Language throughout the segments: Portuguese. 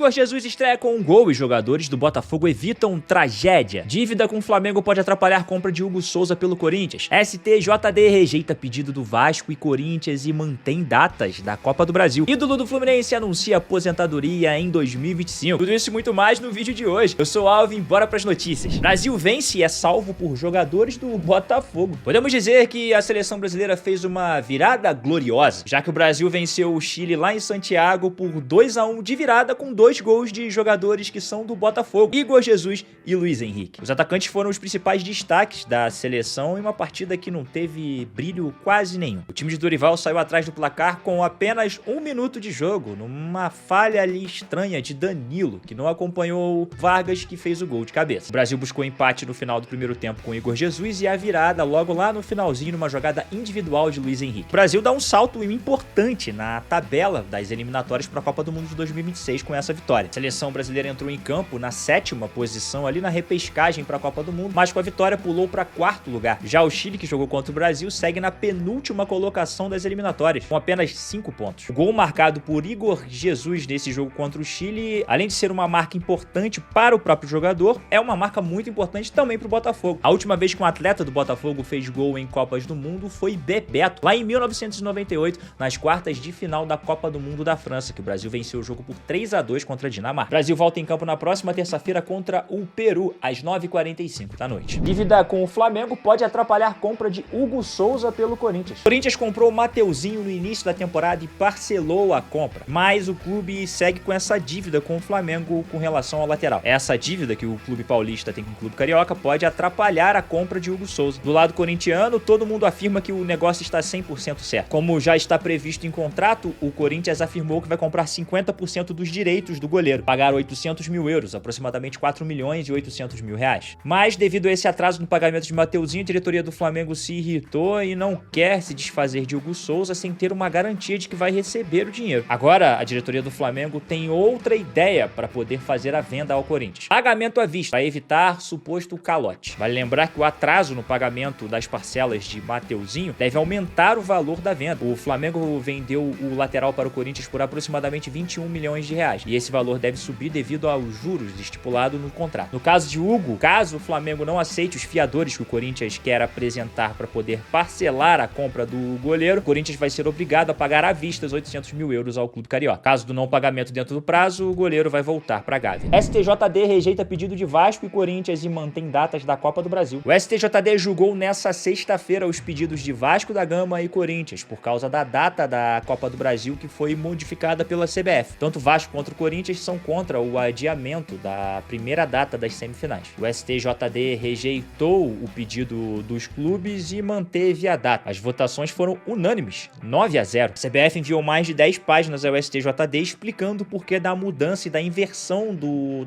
Igor Jesus estreia com um gol e jogadores do Botafogo evitam tragédia. Dívida com o Flamengo pode atrapalhar a compra de Hugo Souza pelo Corinthians. STJD rejeita pedido do Vasco e Corinthians e mantém datas da Copa do Brasil. Ídolo do Fluminense anuncia aposentadoria em 2025. Tudo isso e muito mais no vídeo de hoje. Eu sou o Alvin, bora pras notícias. Brasil vence e é salvo por jogadores do Botafogo. Podemos dizer que a seleção brasileira fez uma virada gloriosa, já que o Brasil venceu o Chile lá em Santiago por 2-1 de virada com 2 gols de jogadores que são do Botafogo, Igor Jesus e Luiz Henrique. Os atacantes foram os principais destaques da seleção em uma partida que não teve brilho quase nenhum. O time de Dorival saiu atrás do placar com apenas 1 minuto de jogo, numa falha ali estranha de Danilo, que não acompanhou Vargas, que fez o gol de cabeça. O Brasil buscou empate no final do primeiro tempo com Igor Jesus e a virada logo lá no finalzinho numa jogada individual de Luiz Henrique. O Brasil dá um salto importante na tabela das eliminatórias para a Copa do Mundo de 2026 com essa vitória. A seleção brasileira entrou em campo na 7ª posição ali na repescagem para a Copa do Mundo, mas com a vitória pulou para 4º lugar. Já o Chile, que jogou contra o Brasil, segue na penúltima colocação das eliminatórias, com apenas 5 pontos. O gol marcado por Igor Jesus nesse jogo contra o Chile, além de ser uma marca importante para o próprio jogador, é uma marca muito importante também para o Botafogo. A última vez que um atleta do Botafogo fez gol em Copas do Mundo foi Bebeto, lá em 1998, nas quartas de final da Copa do Mundo da França, que o Brasil venceu o jogo por 3-2 contra a Dinamarca. O Brasil volta em campo na próxima terça-feira contra o Peru, às 9h45 da noite. Dívida com o Flamengo pode atrapalhar a compra de Hugo Souza pelo Corinthians. O Corinthians comprou o Mateuzinho no início da temporada e parcelou a compra, mas o clube segue com essa dívida com o Flamengo com relação ao lateral. Essa dívida que o clube paulista tem com o clube carioca pode atrapalhar a compra de Hugo Souza. Do lado corintiano, todo mundo afirma que o negócio está 100% certo. Como já está previsto em contrato, o Corinthians afirmou que vai comprar 50% dos direitos do goleiro, pagar 800 mil euros, aproximadamente 4 milhões e 800 mil reais. Mas, devido a esse atraso no pagamento de Mateuzinho, a diretoria do Flamengo se irritou e não quer se desfazer de Hugo Souza sem ter uma garantia de que vai receber o dinheiro. Agora, a diretoria do Flamengo tem outra ideia para poder fazer a venda ao Corinthians. Pagamento à vista, para evitar suposto calote. Vale lembrar que o atraso no pagamento das parcelas de Mateuzinho deve aumentar o valor da venda. O Flamengo vendeu o lateral para o Corinthians por aproximadamente 21 milhões de reais. E esse valor deve subir devido aos juros estipulados no contrato. No caso de Hugo, caso o Flamengo não aceite os fiadores que o Corinthians quer apresentar para poder parcelar a compra do goleiro, o Corinthians vai ser obrigado a pagar à vista os 800 mil euros ao clube carioca. Caso do não pagamento dentro do prazo, o goleiro vai voltar para a Gávea. STJD rejeita pedido de Vasco e Corinthians e mantém datas da Copa do Brasil. O STJD julgou nessa sexta-feira os pedidos de Vasco da Gama e Corinthians por causa da data da Copa do Brasil que foi modificada pela CBF. Tanto Vasco quanto o Corinthians são contra o adiamento da primeira data das semifinais. O STJD rejeitou o pedido dos clubes e manteve a data. As votações foram unânimes, 9-0. A CBF enviou mais de 10 páginas ao STJD explicando o porquê da mudança e da inversão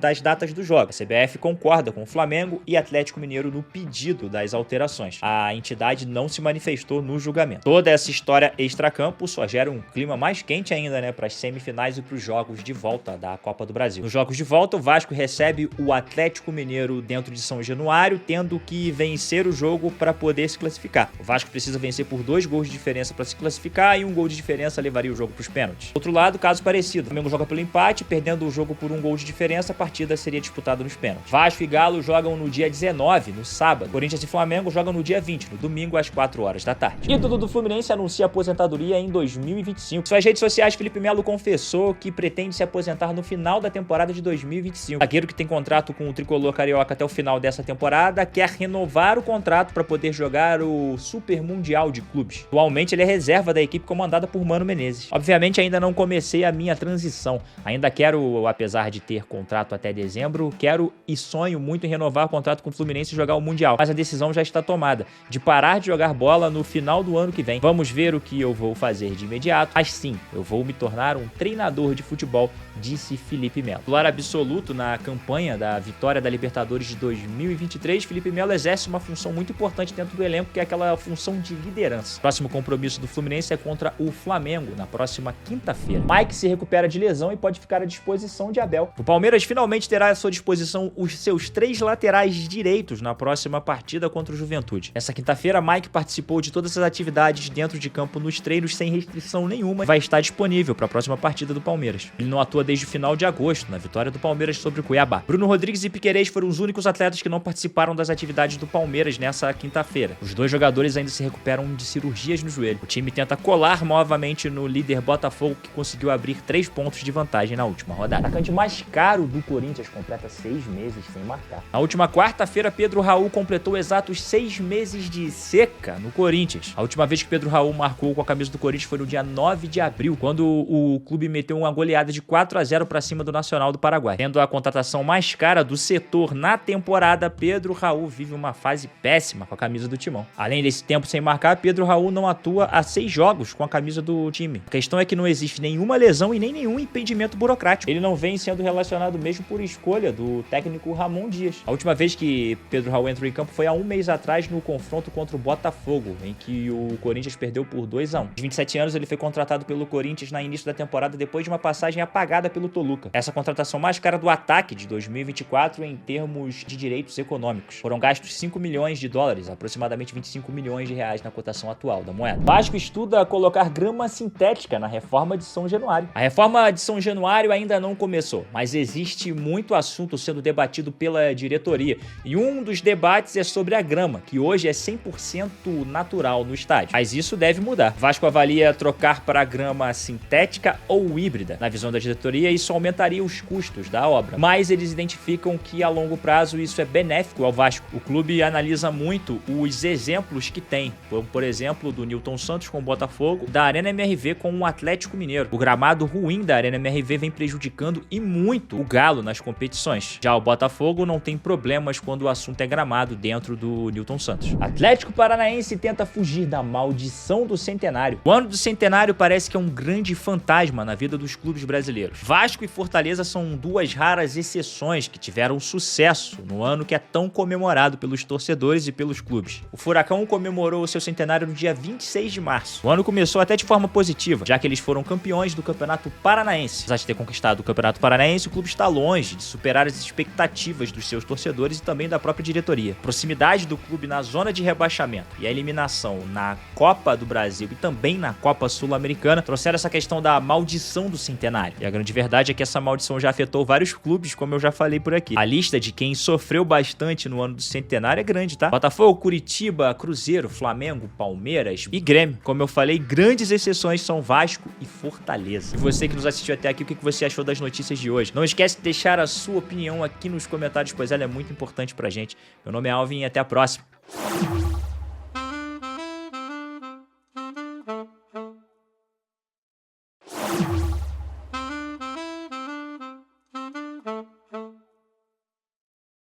das datas do jogo. A CBF concorda com o Flamengo e Atlético Mineiro no pedido das alterações. A entidade não se manifestou no julgamento. Toda essa história extracampo só gera um clima mais quente ainda, para as semifinais e para os jogos de volta da Copa do Brasil. Nos jogos de volta, o Vasco recebe o Atlético Mineiro dentro de São Januário, tendo que vencer o jogo para poder se classificar. O Vasco precisa vencer por 2 gols de diferença para se classificar e 1 gol de diferença levaria o jogo para os pênaltis. Outro lado, caso parecido. O Flamengo joga pelo empate, perdendo o jogo por 1 gol de diferença, a partida seria disputada nos pênaltis. Vasco e Galo jogam no dia 19, no sábado. Corinthians e Flamengo jogam no dia 20, no domingo, às 4 horas da tarde. Ídolo do Fluminense anuncia aposentadoria em 2025. Em suas redes sociais, Felipe Melo confessou que pretende se aposentar no final da temporada de 2025. O zagueiro, que tem contrato com o tricolor carioca até o final dessa temporada, quer renovar o contrato para poder jogar o Super Mundial de Clubes. Atualmente, ele é reserva da equipe comandada por Mano Menezes. Obviamente, ainda não comecei a minha transição. Ainda quero, apesar de ter contrato até dezembro, quero e sonho muito em renovar o contrato com o Fluminense e jogar o Mundial. Mas a decisão já está tomada, de parar de jogar bola no final do ano que vem. Vamos ver o que eu vou fazer de imediato, mas sim, eu vou me tornar um treinador de futebol, disse Felipe Melo. Titular absoluto na campanha da vitória da Libertadores de 2023, Felipe Melo exerce uma função muito importante dentro do elenco, que é aquela função de liderança. O próximo compromisso do Fluminense é contra o Flamengo, na próxima quinta-feira. Mike se recupera de lesão e pode ficar à disposição de Abel. O Palmeiras finalmente terá à sua disposição os seus 3 laterais direitos na próxima partida contra o Juventude. Nessa quinta-feira, Mike participou de todas as atividades dentro de campo nos treinos sem restrição nenhuma e vai estar disponível para a próxima partida do Palmeiras. Ele não atua desde final de agosto, na vitória do Palmeiras sobre o Cuiabá. Bruno Rodrigues e Piquerez foram os únicos atletas que não participaram das atividades do Palmeiras nessa quinta-feira. Os dois jogadores ainda se recuperam de cirurgias no joelho. O time tenta colar novamente no líder Botafogo, que conseguiu abrir 3 pontos de vantagem na última rodada. O atacante mais caro do Corinthians completa 6 meses sem marcar. Na última quarta-feira, Pedro Raul completou exatos 6 meses de seca no Corinthians. A última vez que Pedro Raul marcou com a camisa do Corinthians foi no dia 9 de abril, quando o clube meteu uma goleada de 4-0 para cima do Nacional do Paraguai. Tendo a contratação mais cara do setor na temporada, Pedro Raul vive uma fase péssima com a camisa do Timão. Além desse tempo sem marcar, Pedro Raul não atua há 6 jogos com a camisa do time. A questão é que não existe nenhuma lesão e nem nenhum impedimento burocrático. Ele não vem sendo relacionado mesmo por escolha do técnico Ramon Dias. A última vez que Pedro Raul entrou em campo foi há um mês atrás no confronto contra o Botafogo, em que o Corinthians perdeu por 2-1. Aos 27 anos, ele foi contratado pelo Corinthians na início da temporada depois de uma passagem apagada pelo Toluca. Essa contratação mais cara do ataque de 2024 em termos de direitos econômicos. Foram gastos 5 milhões de dólares, aproximadamente 25 milhões de reais na cotação atual da moeda. Vasco estuda colocar grama sintética na reforma de São Januário. A reforma de São Januário ainda não começou, mas existe muito assunto sendo debatido pela diretoria. E um dos debates é sobre a grama, que hoje é 100% natural no estádio. Mas isso deve mudar. Vasco avalia trocar para grama sintética ou híbrida. Na visão da diretoria, isso aumentaria os custos da obra, mas eles identificam que a longo prazo isso é benéfico ao Vasco. O clube analisa muito os exemplos que tem, por exemplo, do Nilton Santos com o Botafogo, da Arena MRV com o Atlético Mineiro. O gramado ruim da Arena MRV vem prejudicando e muito o Galo nas competições. Já o Botafogo não tem problemas quando o assunto é gramado dentro do Nilton Santos. Atlético Paranaense tenta fugir da maldição do centenário. O ano do centenário parece que é um grande fantasma na vida dos clubes brasileiros. Vasco e Fortaleza são duas raras exceções que tiveram sucesso no ano que é tão comemorado pelos torcedores e pelos clubes. O Furacão comemorou o seu centenário no dia 26 de março. O ano começou até de forma positiva, já que eles foram campeões do Campeonato Paranaense. Apesar de ter conquistado o Campeonato Paranaense, o clube está longe de superar as expectativas dos seus torcedores e também da própria diretoria. A proximidade do clube na zona de rebaixamento e a eliminação na Copa do Brasil e também na Copa Sul-Americana trouxeram essa questão da maldição do centenário. E a grande verdade é que essa maldição já afetou vários clubes, como eu já falei por aqui. A lista de quem sofreu bastante no ano do centenário é grande, tá? Botafogo, Curitiba, Cruzeiro, Flamengo, Palmeiras e Grêmio. Como eu falei, grandes exceções são Vasco e Fortaleza. E você que nos assistiu até aqui, o que você achou das notícias de hoje? Não esquece de deixar a sua opinião aqui nos comentários, pois ela é muito importante pra gente. Meu nome é Alvin e até a próxima.